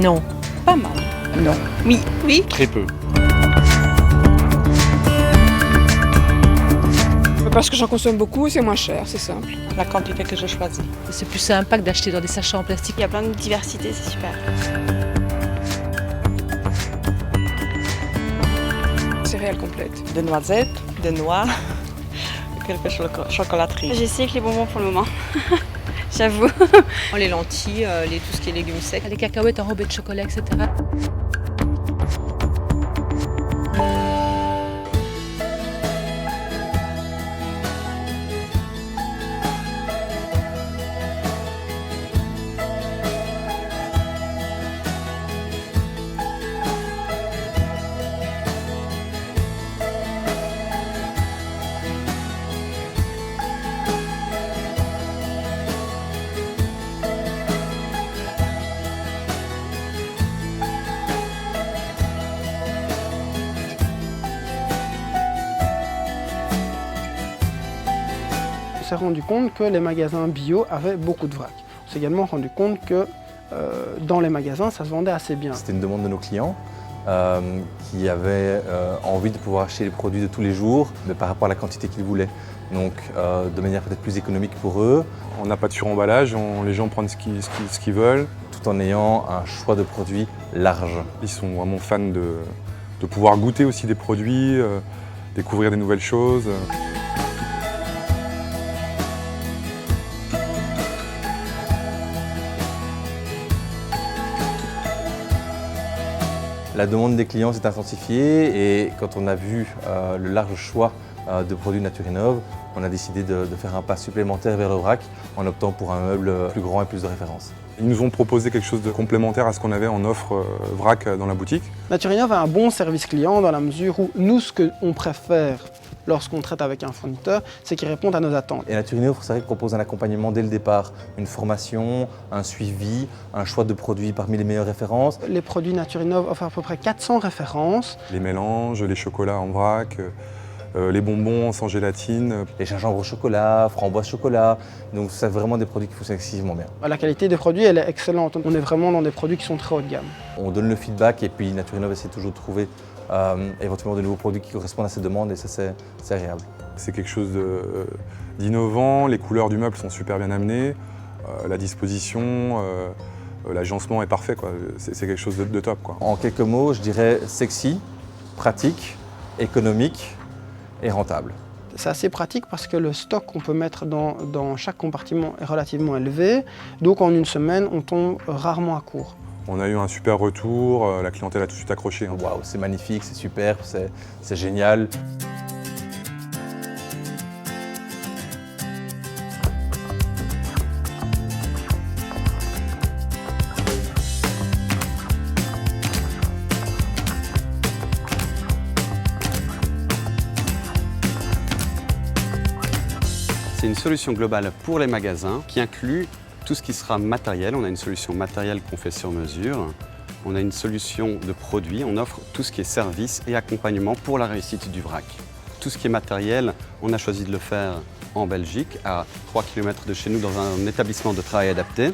Non. Pas mal. Non. Oui. Oui. Très peu. Parce que j'en consomme beaucoup et c'est moins cher, c'est simple. La quantité que je choisis. C'est plus sympa que d'acheter dans des sachets en plastique. Il y a plein de diversité, c'est super. Céréales complètes. De noisettes, de noix, quelques chocolateries. J'essaie avec les bonbons pour le moment. J'avoue. Les lentilles, tout ce qui est légumes secs. Les cacahuètes enrobées de chocolat, etc. On s'est rendu compte que les magasins bio avaient beaucoup de vrac. On s'est également rendu compte que dans les magasins, ça se vendait assez bien. C'était une demande de nos clients qui avaient envie de pouvoir acheter les produits de tous les jours, mais par rapport à la quantité qu'ils voulaient. Donc de manière peut-être plus économique pour eux. On n'a pas de suremballage, les gens prennent ce qu'ils veulent. Tout en ayant un choix de produits large. Ils sont vraiment fans de pouvoir goûter aussi des produits, découvrir des nouvelles choses. La demande des clients s'est intensifiée et quand on a vu le large choix de produits Naturinov, on a décidé de faire un pas supplémentaire vers le vrac en optant pour un meuble plus grand et plus de référence. Ils nous ont proposé quelque chose de complémentaire à ce qu'on avait en offre vrac dans la boutique. Naturinov a un bon service client dans la mesure où nous, ce qu'on préfère lorsqu'on traite avec un fournisseur, c'est qu'il réponde à nos attentes. Et Naturinov, c'est vrai, propose un accompagnement dès le départ, une formation, un suivi, un choix de produits parmi les meilleures références. Les produits Naturinov offrent à peu près 400 références. Les mélanges, les chocolats en vrac, les bonbons sans gélatine. Les gingembre au chocolat, framboise chocolat, donc c'est vraiment des produits qui fonctionnent excessivement bien. La qualité des produits, elle est excellente. On est vraiment dans des produits qui sont très haut de gamme. On donne le feedback et puis Naturinov essaie toujours de trouver éventuellement de nouveaux produits qui correspondent à ces demandes et ça c'est agréable. C'est quelque chose d'innovant, les couleurs du meuble sont super bien amenées, la disposition, l'agencement est parfait, quoi. C'est quelque chose de top, quoi. En quelques mots, je dirais sexy, pratique, économique et rentable. C'est assez pratique parce que le stock qu'on peut mettre dans chaque compartiment est relativement élevé, donc en une semaine on tombe rarement à court. On a eu un super retour, la clientèle a tout de suite accroché. Waouh, c'est magnifique, c'est super, c'est génial. C'est une solution globale pour les magasins qui inclut tout ce qui sera matériel. On a une solution matérielle qu'on fait sur mesure. On a une solution de produits. On offre tout ce qui est service et accompagnement pour la réussite du vrac. Tout ce qui est matériel, on a choisi de le faire en Belgique, à 3 km de chez nous, dans un établissement de travail adapté.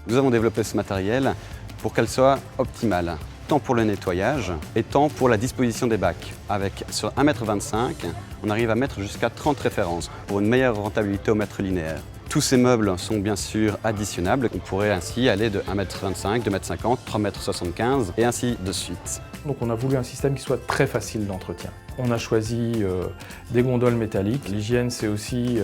Nous avons développé ce matériel pour qu'elle soit optimale, tant pour le nettoyage et tant pour la disposition des bacs. Sur 1,25 m, on arrive à mettre jusqu'à 30 références pour une meilleure rentabilité au mètre linéaire. Tous ces meubles sont bien sûr additionnables. On pourrait ainsi aller de 1,25 m, 2,50 m, 3,75 m et ainsi de suite. Donc on a voulu un système qui soit très facile d'entretien. On a choisi des gondoles métalliques. L'hygiène, c'est aussi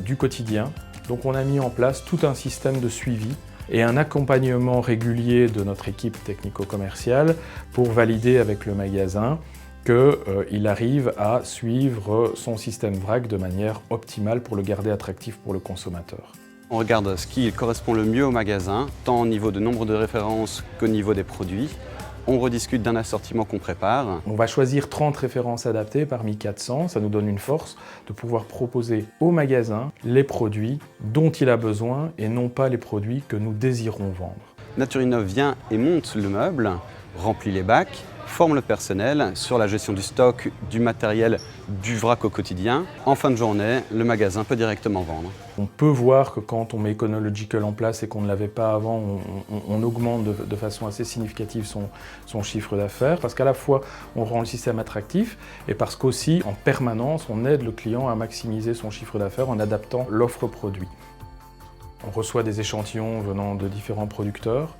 du quotidien. Donc on a mis en place tout un système de suivi et un accompagnement régulier de notre équipe technico-commerciale pour valider avec le magasin qu'il arrive à suivre son système vrac de manière optimale pour le garder attractif pour le consommateur. On regarde ce qui correspond le mieux au magasin, tant au niveau de nombre de références qu'au niveau des produits. On rediscute d'un assortiment qu'on prépare. On va choisir 30 références adaptées parmi 400. Ça nous donne une force de pouvoir proposer au magasin les produits dont il a besoin et non pas les produits que nous désirons vendre. Naturinov vient et monte le meuble, remplit les bacs forment le personnel sur la gestion du stock, du matériel, du vrac au quotidien. En fin de journée, le magasin peut directement vendre. On peut voir que quand on met Econological en place et qu'on ne l'avait pas avant, on augmente de façon assez significative son chiffre d'affaires, parce qu'à la fois on rend le système attractif et parce qu'aussi en permanence on aide le client à maximiser son chiffre d'affaires en adaptant l'offre produit. On reçoit des échantillons venant de différents producteurs.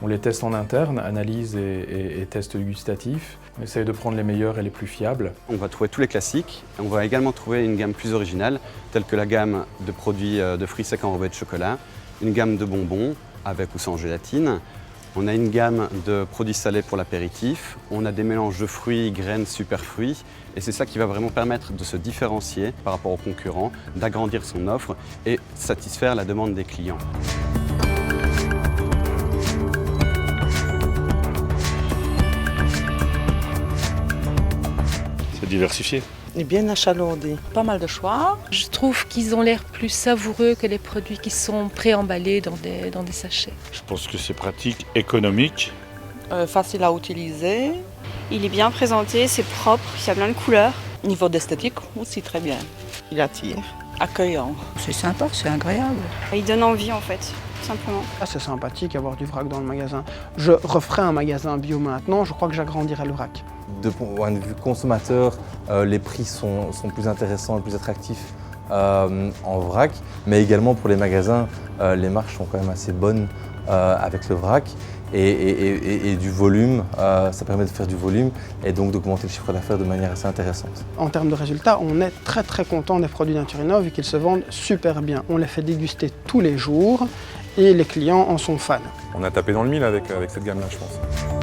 On les teste en interne, analyse et tests gustatifs. On essaye de prendre les meilleurs et les plus fiables. On va trouver tous les classiques. On va également trouver une gamme plus originale, telle que la gamme de produits de fruits secs enrobés de chocolat, une gamme de bonbons avec ou sans gélatine. On a une gamme de produits salés pour l'apéritif. On a des mélanges de fruits, graines, super fruits. Et c'est ça qui va vraiment permettre de se différencier par rapport aux concurrents, d'agrandir son offre et satisfaire la demande des clients. Diversifié. Et bien achalandé. Pas mal de choix. Je trouve qu'ils ont l'air plus savoureux que les produits qui sont préemballés dans des sachets. Je pense que c'est pratique, économique. Facile à utiliser. Il est bien présenté, c'est propre, il y a plein de couleurs. Niveau d'esthétique aussi très bien. Il attire. Accueillant. C'est sympa, c'est agréable. Il donne envie en fait, tout simplement. C'est sympathique d'avoir du vrac dans le magasin. Je referai un magasin bio maintenant, je crois que j'agrandirai le vrac. De point de vue consommateur, les prix sont plus intéressants et plus attractifs en vrac, mais également pour les magasins, les marges sont quand même assez bonnes avec le vrac et du volume, ça permet de faire du volume et donc d'augmenter le chiffre d'affaires de manière assez intéressante. En termes de résultats, on est très content des produits Naturinov et qu'ils se vendent super bien. On les fait déguster tous les jours et les clients en sont fans. On a tapé dans le mille avec cette gamme-là, je pense.